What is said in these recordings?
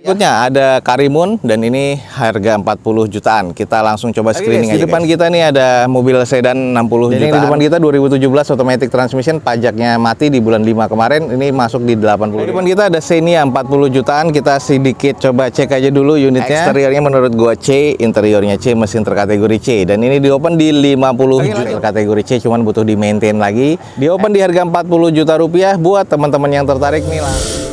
Berikutnya ada Karimun dan ini harga 40 jutaan. Kita langsung coba screening aja. Di depan kita nih ada mobil sedan 60 jutaan. Di depan kita 2017 automatic transmission, pajaknya mati di bulan 5 kemarin, ini masuk di 80. Di depan kita ada Xenia 40 jutaan. Kita sedikit coba cek aja dulu unitnya. Eksteriornya menurut gua C, interiornya C, mesin terkategori C, dan ini di open di 50 juta kategori C, cuman butuh di maintain lagi. Di open di harga 40 juta rupiah buat teman-teman yang tertarik nih lah.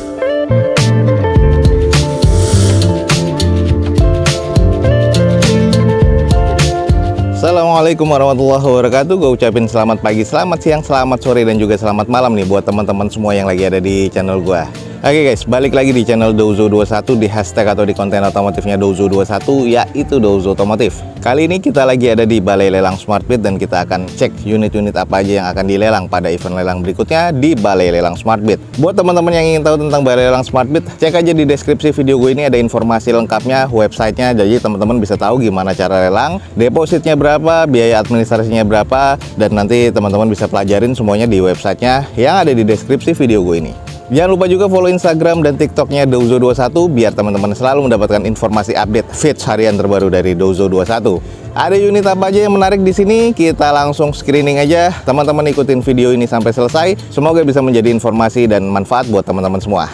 Assalamualaikum warahmatullahi wabarakatuh. Gue ucapin selamat pagi, selamat siang, selamat sore, dan juga selamat malam nih buat teman-teman semua yang lagi ada di channel gue. Oke guys, balik lagi di channel Douzo21, di hashtag atau di konten otomotifnya Douzo21, yaitu Douzo Otomotif. Kali ini kita lagi ada di Balai Lelang SmartBid dan kita akan cek unit-unit apa aja yang akan dilelang pada event lelang berikutnya di Balai Lelang SmartBid. Buat teman-teman yang ingin tahu tentang Balai Lelang SmartBid, cek aja di deskripsi video gue ini, ada informasi lengkapnya, websitenya, jadi teman-teman bisa tahu gimana cara lelang, depositnya berapa, biaya administrasinya berapa, dan nanti teman-teman bisa pelajarin semuanya di websitenya yang ada di deskripsi video gue ini. Jangan lupa juga follow Instagram dan TikToknya Douzo21 biar teman-teman selalu mendapatkan informasi update feeds harian terbaru dari Douzo21. Ada unit apa aja yang menarik di sini? Kita langsung screening aja. Teman-teman ikutin video ini sampai selesai. Semoga bisa menjadi informasi dan manfaat buat teman-teman semua.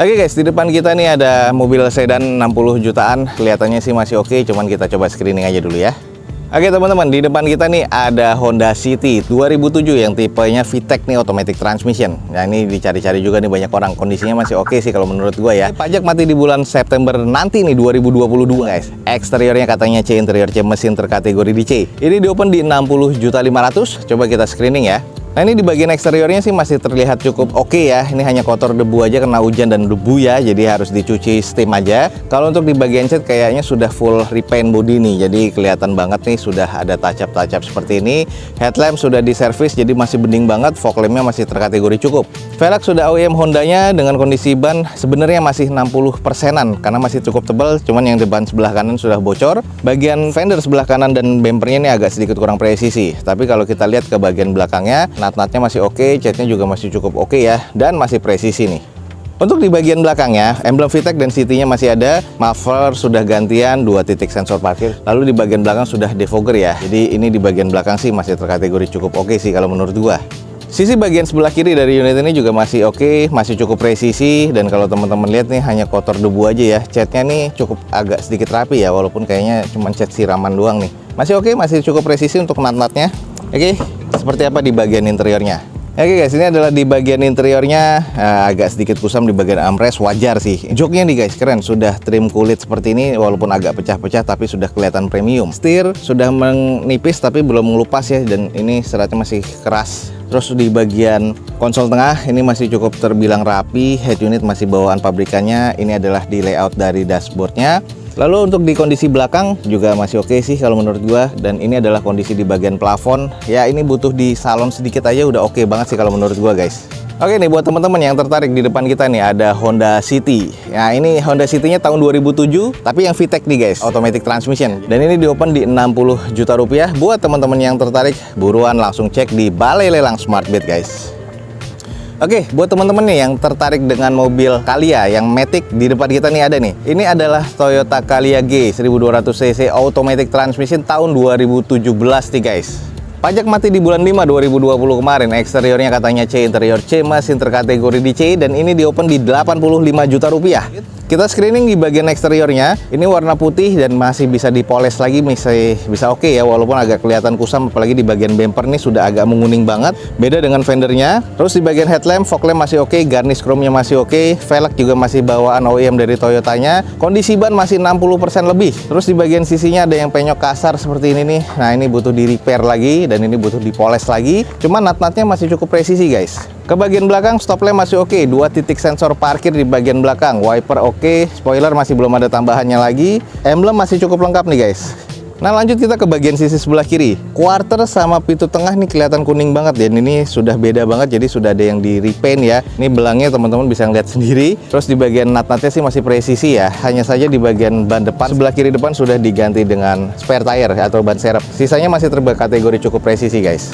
Oke guys, di depan kita nih ada mobil sedan 60 jutaan. Kelihatannya sih masih oke, cuman kita coba screening aja dulu ya. Oke teman-teman, di depan kita nih ada Honda City 2007 yang tipenya VTEC nih, automatic transmission. Nah ini dicari-cari juga nih banyak orang, kondisinya masih oke sih kalau menurut gue ya. Pajak mati di bulan September nanti nih 2022 guys. Eksteriornya katanya C, interior C, mesin terkategori di C. Ini di open di 60.500.000. Coba kita screening ya. Nah ini di bagian eksteriornya sih masih terlihat cukup oke ya. Ini hanya kotor debu aja, kena hujan dan debu ya, jadi harus dicuci steam aja. Kalau untuk di bagian cat kayaknya sudah full repaint body nih, jadi kelihatan banget nih sudah ada touch-up seperti ini. Headlamp sudah diservis, jadi masih bening banget. Fog lampnya masih terkategori cukup. Velg sudah OEM Hondanya dengan kondisi ban sebenarnya masih 60%-an karena masih cukup tebal, cuman yang depan sebelah kanan sudah bocor. Bagian fender sebelah kanan dan bempernya ini agak sedikit kurang presisi. Tapi kalau kita lihat ke bagian belakangnya, nat-natnya masih oke, catnya juga masih cukup oke ya, dan masih presisi nih. Untuk di bagian belakangnya, emblem VTEC dan City-nya masih ada, muffler sudah gantian, 2 titik sensor parkir, lalu di bagian belakang sudah defogger ya. Jadi ini di bagian belakang sih masih terkategori cukup oke sih kalau menurut gua. Sisi bagian sebelah kiri dari unit ini juga masih oke, masih cukup presisi, dan kalau teman-teman lihat nih hanya kotor debu aja ya. Catnya nih cukup agak sedikit rapi ya, walaupun kayaknya cuma cat siraman doang nih. Masih oke, masih cukup presisi untuk nat-natnya. Oke, seperti apa di bagian interiornya? Oke guys, ini adalah di bagian interiornya, agak sedikit kusam di bagian armrest, wajar sih. Joknya nih guys, keren, sudah trim kulit seperti ini, walaupun agak pecah-pecah tapi sudah kelihatan premium. Setir sudah menipis tapi belum melupas ya, dan ini seratnya masih keras. Terus di bagian konsol tengah ini masih cukup terbilang rapi, head unit masih bawaan pabrikannya. Ini adalah di layout dari dashboardnya. Lalu untuk di kondisi belakang juga masih oke sih kalau menurut gua, dan ini adalah kondisi di bagian plafon. Ya ini butuh di salon sedikit aja udah oke banget sih kalau menurut gua guys. Oke nih buat teman-teman yang tertarik, di depan kita nih ada Honda City. Ya ini Honda City-nya tahun 2007 tapi yang VTEC nih guys, automatic transmission. Dan ini di open di 60 juta rupiah. Buat teman-teman yang tertarik, buruan langsung cek di Balai Lelang SmartBid guys. Oke, buat teman-teman nih yang tertarik dengan mobil Calya yang Matic, di depan kita nih ada nih. Ini adalah Toyota Calya G 1200 cc automatic transmission tahun 2017 nih guys. Pajak mati di bulan 5 2020 kemarin. Eksteriornya katanya C, interior C, mesin terkategori di C, dan ini di open di 85 juta rupiah. Kita screening di bagian eksteriornya, ini warna putih dan masih bisa dipoles lagi, bisa oke ya, walaupun agak kelihatan kusam, apalagi di bagian bumper nih sudah agak menguning banget, beda dengan fendernya. Terus di bagian headlamp, fog lamp masih oke, garnish chrome-nya masih oke, velg juga masih bawaan OEM dari Toyotanya, kondisi ban masih 60% lebih. Terus di bagian sisinya ada yang penyok kasar seperti ini nih, nah ini butuh di repair lagi, dan ini butuh dipoles lagi, cuman nat-natnya masih cukup presisi guys. Ke bagian belakang, stop lamp masih oke, 2 titik sensor parkir di bagian belakang, wiper oke, spoiler masih belum ada tambahannya lagi, emblem masih cukup lengkap nih guys. Nah lanjut kita ke bagian sisi sebelah kiri. Quarter sama pintu tengah nih kelihatan kuning banget, dan ini sudah beda banget, jadi sudah ada yang di repaint ya. Ini belangnya teman-teman bisa ngeliat sendiri. Terus di bagian nat-natnya sih masih presisi ya, hanya saja di bagian ban depan sebelah kiri depan sudah diganti dengan spare tire atau ban serep. Sisanya masih terkategori cukup presisi guys.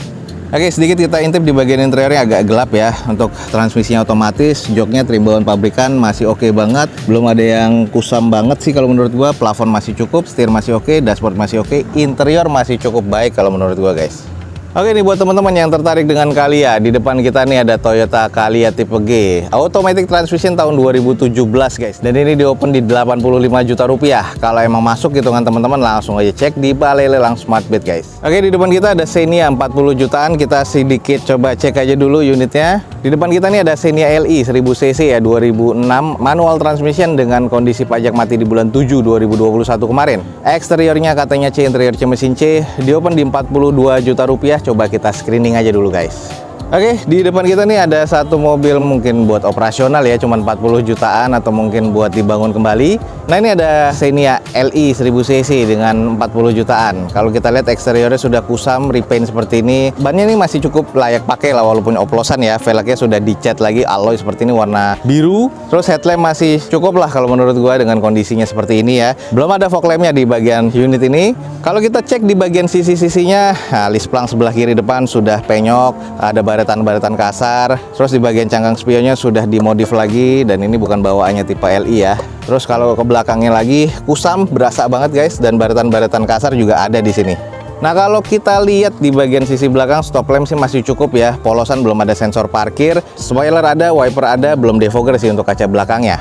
Oke, sedikit kita intip di bagian interiornya, agak gelap ya. Untuk transmisinya otomatis, joknya trimbawan pabrikan masih oke banget. Belum ada yang kusam banget sih kalau menurut gua. Plafon masih cukup, setir masih oke, dashboard masih oke, interior masih cukup baik kalau menurut gua guys. Oke nih buat teman-teman yang tertarik dengan Calya, di depan kita nih ada Toyota Calya tipe G automatic transmission tahun 2017 guys, dan ini di open di 85 juta rupiah. Kalau emang masuk hitungan teman-teman langsung aja cek di Balai Lelang Smartbit guys. Oke, di depan kita ada Xenia 40 jutaan, kita sedikit coba cek aja dulu unitnya. Di depan kita nih ada Xenia LI 1000 cc ya, 2006, manual transmission dengan kondisi pajak mati di bulan 7 2021 kemarin. Eksteriornya katanya C, interior C mesin C, di open di 42 juta rupiah. Coba kita screening aja dulu guys. Oke, di depan kita nih ada satu mobil mungkin buat operasional ya, cuman 40 jutaan atau mungkin buat dibangun kembali. Nah, ini ada Xenia LI 1000 cc dengan 40 jutaan. Kalau kita lihat eksteriornya sudah kusam, repaint seperti ini. Bannya ini masih cukup layak pakai lah walaupun oplosan ya. Velgnya sudah dicat lagi alloy seperti ini warna biru. Terus headlamp masih cukup lah kalau menurut gua dengan kondisinya seperti ini ya. Belum ada fog lampnya di bagian unit ini. Kalau kita cek di bagian sisi-sisinya, nah, lisplang sebelah kiri depan sudah penyok, ada baretan-baretan kasar. Terus di bagian cangkang spionnya sudah dimodif lagi, dan ini bukan bawaannya tipe LI ya. Terus kalau ke belakangnya lagi kusam, berasa banget guys, dan baretan-baretan kasar juga ada di sini. Nah, kalau kita lihat di bagian sisi belakang, stop lamp sih masih cukup ya. Polosan belum ada sensor parkir, spoiler ada, wiper ada, belum defogger sih untuk kaca belakangnya.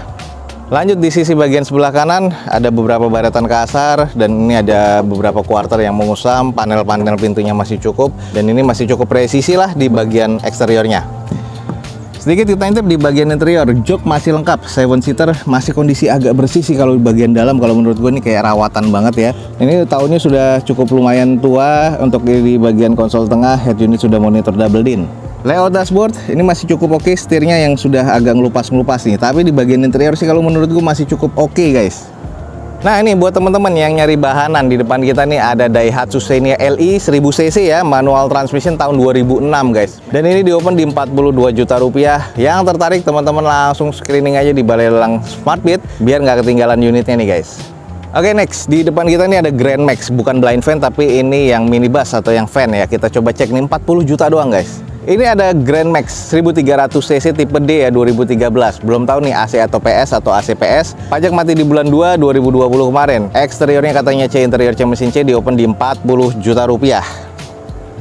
Lanjut di sisi bagian sebelah kanan ada beberapa baretan kasar, dan ini ada beberapa quarter yang mengusam. Panel-panel pintunya masih cukup, dan ini masih cukup presisi lah di bagian eksteriornya. Sedikit kita intip di bagian interior, jok masih lengkap, 7-seater, masih kondisi agak bersih sih kalau di bagian dalam. Kalau menurut gue ini kayak rawatan banget ya. Ini tahunnya sudah cukup lumayan tua. Untuk di bagian konsol tengah, head unit sudah monitor double din. Layout dashboard ini masih cukup oke, setirnya yang sudah agak ngelupas-ngelupas nih. Tapi di bagian interior sih kalau menurut gue masih cukup oke guys. Nah, ini buat teman-teman yang nyari bahanan, di depan kita nih ada Daihatsu Xenia LI 1000 cc ya, manual transmission tahun 2006 guys. Dan ini di open di 42 juta rupiah. Yang tertarik teman-teman langsung screening aja di Balai Lelang Smartbit biar nggak ketinggalan unitnya nih guys. Oke, next di depan kita nih ada Grand Max, bukan blind fan tapi ini yang minibus atau yang van ya. Kita coba cek nih, 40 juta doang guys. Ini ada Grand Max 1300 cc tipe D ya, 2013. Belum tahu nih AC atau PS atau AC PS. Pajak mati di bulan 2 2020 kemarin. Eksteriornya katanya C, interior C mesin C, di open di 40 juta rupiah.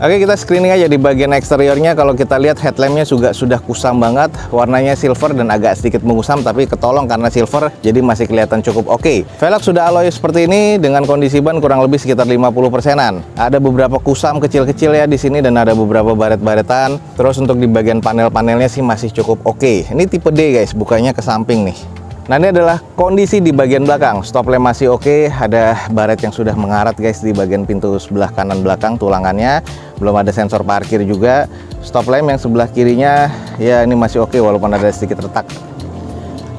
Oke, kita screening aja di bagian eksteriornya. Kalau kita lihat headlampnya juga sudah kusam banget, warnanya silver dan agak sedikit mengusam, tapi ketolong karena silver jadi masih kelihatan cukup oke. Velg sudah alloy seperti ini dengan kondisi ban kurang lebih sekitar 50%-an. Ada beberapa kusam kecil-kecil ya di sini, dan ada beberapa baret-baretan. Terus untuk di bagian panel-panelnya sih masih cukup oke. Ini tipe D guys, bukannya ke samping nih. Nah, ini adalah kondisi di bagian belakang. Stop lamp masih oke, ada baret yang sudah mengarat guys di bagian pintu sebelah kanan belakang tulangannya. Belum ada sensor parkir juga. Stop lamp yang sebelah kirinya ya ini masih oke walaupun ada sedikit retak.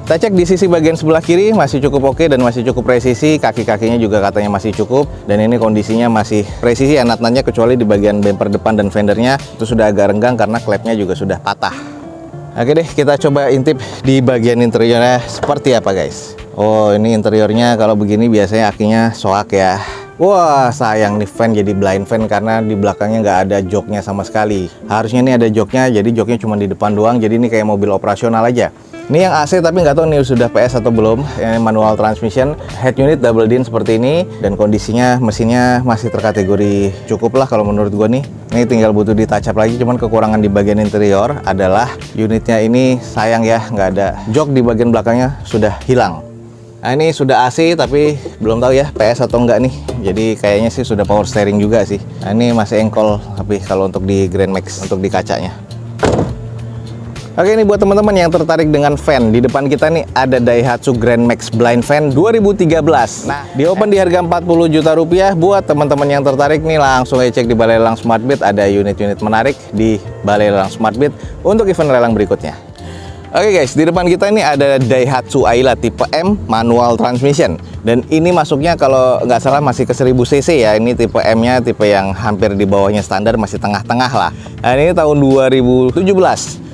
Kita cek di sisi bagian sebelah kiri masih cukup oke dan masih cukup presisi. Kaki-kakinya juga katanya masih cukup, dan ini kondisinya masih presisi ya nat-natnya, kecuali di bagian bumper depan dan fendernya itu sudah agak renggang karena klepnya juga sudah patah. Oke deh, kita coba intip di bagian interiornya seperti apa guys. Oh, ini interiornya kalau begini biasanya akinya soak ya. Wah, sayang nih fan jadi blind fan karena di belakangnya nggak ada joknya sama sekali. Harusnya ini ada joknya, jadi joknya cuma di depan doang, jadi ini kayak mobil operasional aja. Ini yang AC tapi nggak tahu nih sudah PS atau belum. Ini manual transmission, head unit double din seperti ini, dan kondisinya mesinnya masih terkategori cukup lah kalau menurut gua nih. Ini tinggal butuh di touch up lagi, cuman kekurangan di bagian interior adalah unitnya ini sayang ya nggak ada jok di bagian belakangnya, sudah hilang. Nah, ini sudah AC tapi belum tahu ya PS atau enggak nih. Jadi kayaknya sih sudah power steering juga sih. Nah, ini masih engkol tapi kalau untuk di Grand Max untuk di kacanya. Oke, ini buat teman-teman yang tertarik dengan fan, di depan kita nih ada Daihatsu Grand Max Blind Fan 2013. Nah, di open di harga 40 juta rupiah. Buat teman-teman yang tertarik nih langsung aja cek di Balai Lelang Smartbit, ada unit-unit menarik di Balai Lelang Smartbit untuk event lelang berikutnya. Oke guys, di depan kita ini ada Daihatsu Ayla tipe M manual transmission, dan ini masuknya kalau nggak salah masih ke 1000 cc ya. Ini tipe M-nya tipe yang hampir di bawahnya standar, masih tengah-tengah lah. Nah, ini tahun 2017.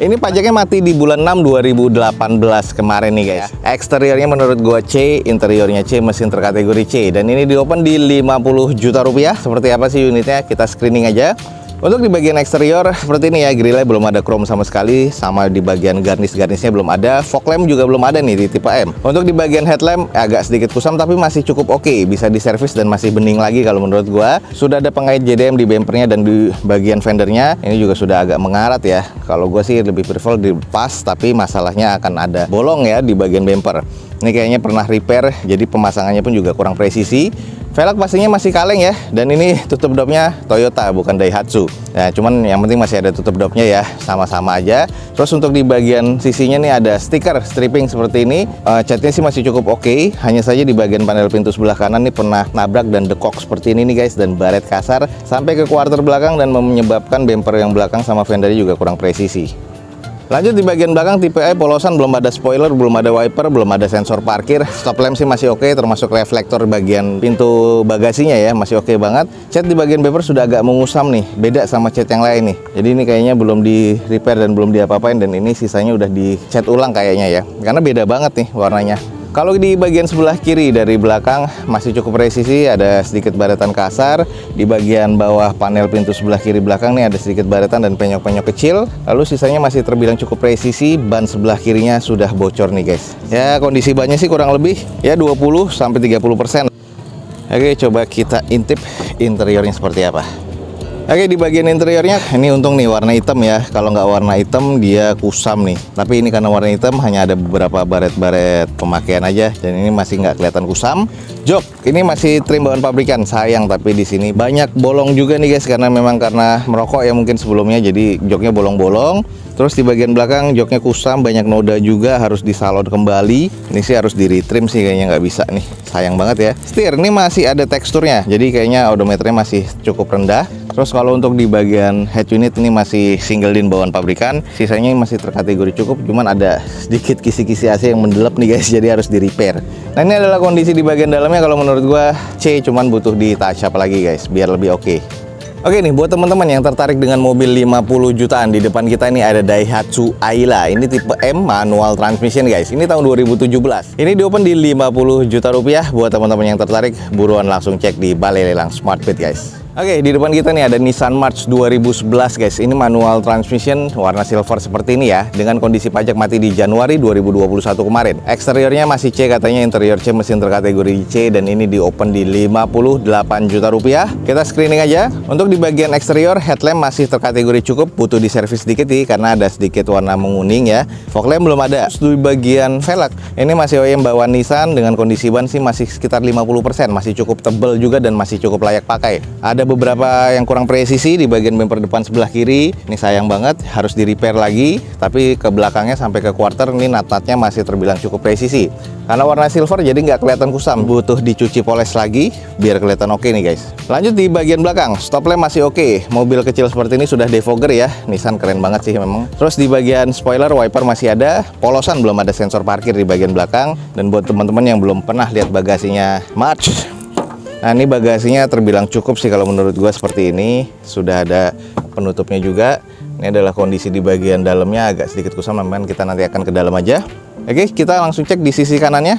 Ini pajaknya mati di bulan 6 2018 kemarin nih guys. Eksteriornya menurut gua C, interiornya C, mesin terkategori C, dan ini di open di 50 juta rupiah. Seperti apa sih unitnya? Kita screening aja. Untuk di bagian eksterior seperti ini ya, grillnya belum ada chrome sama sekali, sama di bagian garnish-garnishnya belum ada, fog lamp juga belum ada nih di tipe M. Untuk di bagian headlamp agak sedikit kusam tapi masih cukup oke, bisa diservis dan masih bening lagi kalau menurut gua. Sudah ada pengait JDM di bempernya dan di bagian fendernya, ini juga sudah agak mengarat ya. Kalau gua sih lebih prefer dipas, tapi masalahnya akan ada bolong ya di bagian bemper. Ini kayaknya pernah repair, jadi pemasangannya pun juga kurang presisi. Velg pastinya masih kaleng ya, dan ini tutup dopnya Toyota bukan Daihatsu. Ya, cuman yang penting masih ada tutup dopnya ya, sama-sama aja. Terus untuk di bagian sisinya nih ada stiker stripping seperti ini. Catnya sih masih cukup oke. Hanya saja di bagian panel pintu sebelah kanan nih pernah nabrak dan dekok seperti ini nih guys, dan baret kasar sampai ke quarter belakang dan menyebabkan bumper yang belakang sama fendernya juga kurang presisi. Lanjut di bagian belakang tipe E polosan, belum ada spoiler, belum ada wiper, belum ada sensor parkir. Stop lamp sih masih oke, termasuk reflektor bagian pintu bagasinya ya, masih oke banget. Cat di bagian bumper sudah agak mengusam nih, beda sama cat yang lain nih. Jadi ini kayaknya belum di repair dan belum diapa-apain, dan ini sisanya udah dicat ulang kayaknya ya, karena beda banget nih warnanya. Kalau di bagian sebelah kiri dari belakang masih cukup presisi, ada sedikit baretan kasar. Di bagian bawah panel pintu sebelah kiri belakang nih ada sedikit baretan dan penyok-penyok kecil. Lalu sisanya masih terbilang cukup presisi. Ban sebelah kirinya sudah bocor nih guys. Ya kondisi bannya sih kurang lebih ya 20-30%. Oke, coba kita intip interiornya seperti apa. Oke, di bagian interiornya ini untung nih warna hitam ya. Kalau nggak warna hitam dia kusam nih. Tapi ini karena warna hitam hanya ada beberapa baret-baret pemakaian aja, dan ini masih nggak kelihatan kusam. Jok ini masih trim bawaan pabrikan, sayang tapi di sini banyak bolong juga nih guys, karena memang karena merokok ya mungkin sebelumnya, jadi joknya bolong-bolong. Terus di bagian belakang joknya kusam, banyak noda juga, harus disalon kembali. Ini sih harus di retrim sih, kayaknya nggak bisa nih, sayang banget ya. Setir ini masih ada teksturnya, jadi kayaknya odometernya masih cukup rendah. Terus kalau untuk di bagian head unit ini masih single din bawaan pabrikan, sisanya masih terkategori cukup, cuman ada sedikit kisi-kisi AC yang mendelep nih guys, jadi harus di repair. Nah ini adalah kondisi di bagian dalamnya, kalau menurut gua C, cuman butuh di touch up lagi guys biar lebih oke. Oke nih, buat teman-teman yang tertarik dengan mobil 50 jutaan, di depan kita ini ada Daihatsu Ayla. Ini tipe M manual transmission guys. Ini tahun 2017. Ini diopen di 50 juta rupiah. Buat teman-teman yang tertarik, buruan langsung cek di Balai Lelang Smartbit guys. Oke, di depan kita nih ada Nissan March 2011 guys. Ini manual transmission warna silver seperti ini ya, dengan kondisi pajak mati di Januari 2021 kemarin. Eksteriornya masih C katanya, interior C, mesin terkategori C, dan ini di open di 58 juta rupiah. Kita screening aja. Untuk di bagian eksterior, headlamp masih terkategori cukup, butuh diservis sedikit nih karena ada sedikit warna menguning ya. Fog lamp belum ada. Terus di bagian velg, ini masih OEM bawaan Nissan, dengan kondisi ban sih masih sekitar 50%, masih cukup tebal juga dan masih cukup layak pakai. Ada beberapa yang kurang presisi di bagian bumper depan sebelah kiri, ini sayang banget, harus di repair lagi. Tapi ke belakangnya sampai ke quarter ini nat-natnya masih terbilang cukup presisi. Karena warna silver jadi nggak kelihatan kusam, butuh dicuci poles lagi biar kelihatan oke nih guys. Lanjut di bagian belakang, stop lamp masih oke. Mobil kecil seperti ini sudah defogger ya, Nissan keren banget sih memang. Terus di bagian spoiler, wiper masih ada, polosan, belum ada sensor parkir di bagian belakang. Dan buat teman-teman yang belum pernah lihat bagasinya March, nah ini bagasinya terbilang cukup sih kalau menurut gua, seperti ini. Sudah ada penutupnya juga. Ini adalah kondisi di bagian dalamnya, agak sedikit kusam, namun kita nanti akan ke dalam aja. Oke, kita langsung cek di sisi kanannya.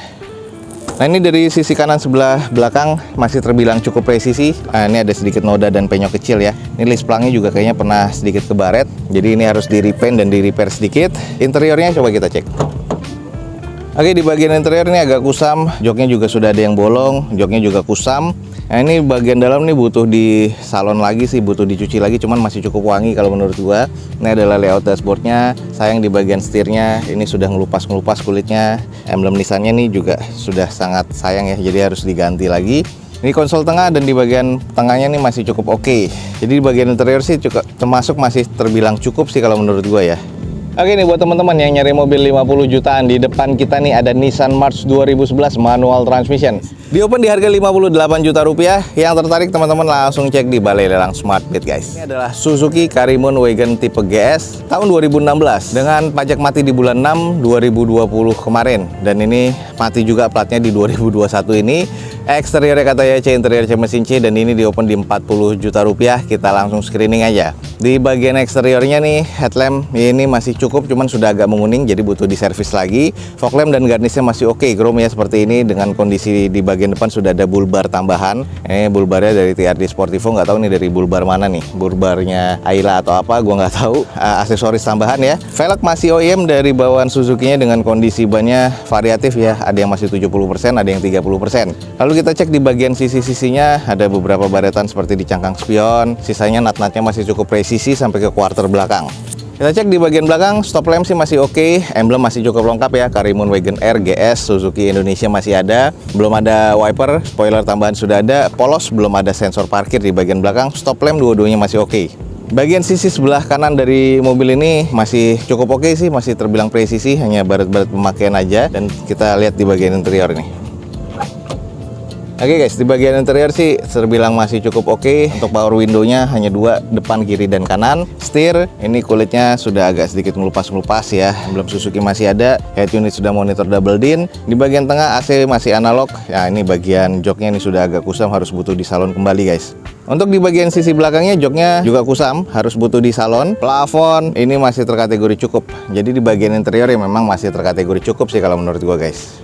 Nah ini dari sisi kanan sebelah belakang masih terbilang cukup presisi. Nah ini ada sedikit noda dan penyok kecil ya. Ini list plangnya juga kayaknya pernah sedikit kebaret, jadi ini harus di repaint dan di repair sedikit. Interiornya coba kita cek. Oke, di bagian interior ini agak kusam, joknya juga sudah ada yang bolong, joknya juga kusam. Nah ini bagian dalam nih butuh di salon lagi sih, butuh dicuci lagi, cuman masih cukup wangi kalau menurut gua. Ini adalah layout dashboardnya, sayang di bagian setirnya ini sudah ngelupas kulitnya. Emblem Nissannya nih juga sudah sangat sayang ya, jadi harus diganti lagi. Ini konsol tengah, dan di bagian tengahnya nih masih cukup oke. Jadi di bagian interior sih cukup termasuk masih terbilang cukup sih kalau menurut gua ya. Oke nih, buat teman-teman yang nyari mobil 50 jutaan, di depan kita nih ada Nissan March 2011 manual transmission. Di open di harga 58 juta rupiah. Yang tertarik teman-teman langsung cek di Balai Lelang Smartbit guys. Ini adalah Suzuki Karimun Wagon tipe GS tahun 2016 dengan pajak mati di bulan 6 2020 kemarin. Dan ini mati juga platnya di 2021 ini. Eksteriornya katanya C, interior C, mesin C, dan ini di open di 40 juta rupiah. Kita langsung screening aja. Di bagian eksteriornya nih, headlamp ini masih cukup, cuman sudah agak menguning, jadi butuh diservis lagi. Fog lamp dan garnisnya masih oke, chrome ya seperti ini. Dengan kondisi di bagian depan sudah ada bulbar tambahan. Ini bulbarnya dari TRD Sportivo, nggak tahu nih dari bulbar mana nih. Bulbarnya Ayla atau apa, gua nggak tahu. Aksesoris tambahan ya. Velg masih OEM dari bawaan Suzuki-nya dengan kondisi bannya variatif ya. Ada yang masih 70%, ada yang 30%. Lalu kita cek di bagian sisi-sisinya, ada beberapa baretan seperti di cangkang spion. Sisanya nut-nutnya masih cukup presisi sampai ke quarter belakang. Kita cek di bagian belakang, stop lamp sih masih oke, emblem masih cukup lengkap ya, Karimun Wagon R GS Suzuki Indonesia masih ada, belum ada wiper, spoiler tambahan sudah ada, polos, belum ada sensor parkir di bagian belakang, stop lamp dua-duanya masih oke. Bagian sisi sebelah kanan dari mobil ini masih cukup oke sih, masih terbilang presisi, hanya baret-baret pemakaian aja, dan kita lihat di bagian interior nih. Oke guys, di bagian interior sih terbilang masih cukup oke. Untuk power window-nya hanya dua, depan, kiri, dan kanan. Setir, ini kulitnya sudah agak sedikit melupas-melupas ya. Belum Suzuki masih ada. Head unit sudah monitor double din. Di bagian tengah AC masih analog. Ya ini bagian joknya ini sudah agak kusam, harus butuh di salon kembali guys. Untuk di bagian sisi belakangnya joknya juga kusam, harus butuh di salon. Plafon ini masih terkategori cukup. Jadi di bagian interior ya memang masih terkategori cukup sih kalau menurut gua guys.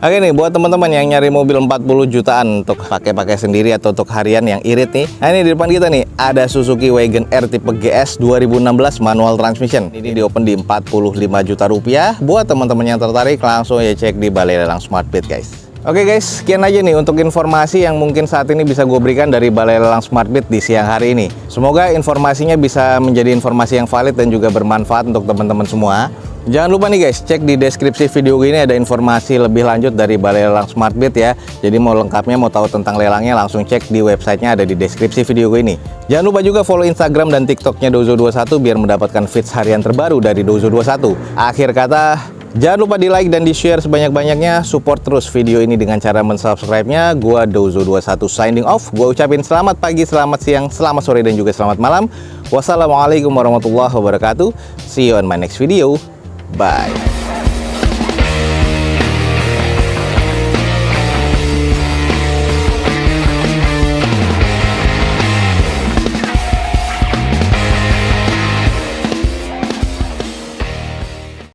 Oke nih, buat teman-teman yang nyari mobil 40 jutaan untuk pakai-pakai sendiri atau untuk harian yang irit nih. Nah ini di depan kita nih, ada Suzuki Wagon R tipe GS 2016 manual transmission. Ini di open di 45 juta rupiah. Buat teman-teman yang tertarik, langsung ya cek di Balai Lelang Smartbit guys. Oke guys, sekian aja nih untuk informasi yang mungkin saat ini bisa gue berikan dari Balai Lelang Smartbit di siang hari ini. Semoga informasinya bisa menjadi informasi yang valid dan juga bermanfaat untuk teman-teman semua. Jangan lupa nih guys, cek di deskripsi video ini ada informasi lebih lanjut dari Balai Lelang Smartbit ya. Jadi mau lengkapnya, mau tahu tentang lelangnya, langsung cek di websitenya, ada di deskripsi video ini. Jangan lupa juga follow Instagram dan TikToknya Dozo21 biar mendapatkan feeds harian terbaru dari Dozo21. Akhir kata, jangan lupa di like dan di share sebanyak-banyaknya. Support terus video ini dengan cara mensubscribe-nya. Gua Dozo21 signing off. Gua ucapin selamat pagi, selamat siang, selamat sore, dan juga selamat malam. Wassalamualaikum warahmatullahi wabarakatuh. See you on my next video. Bye.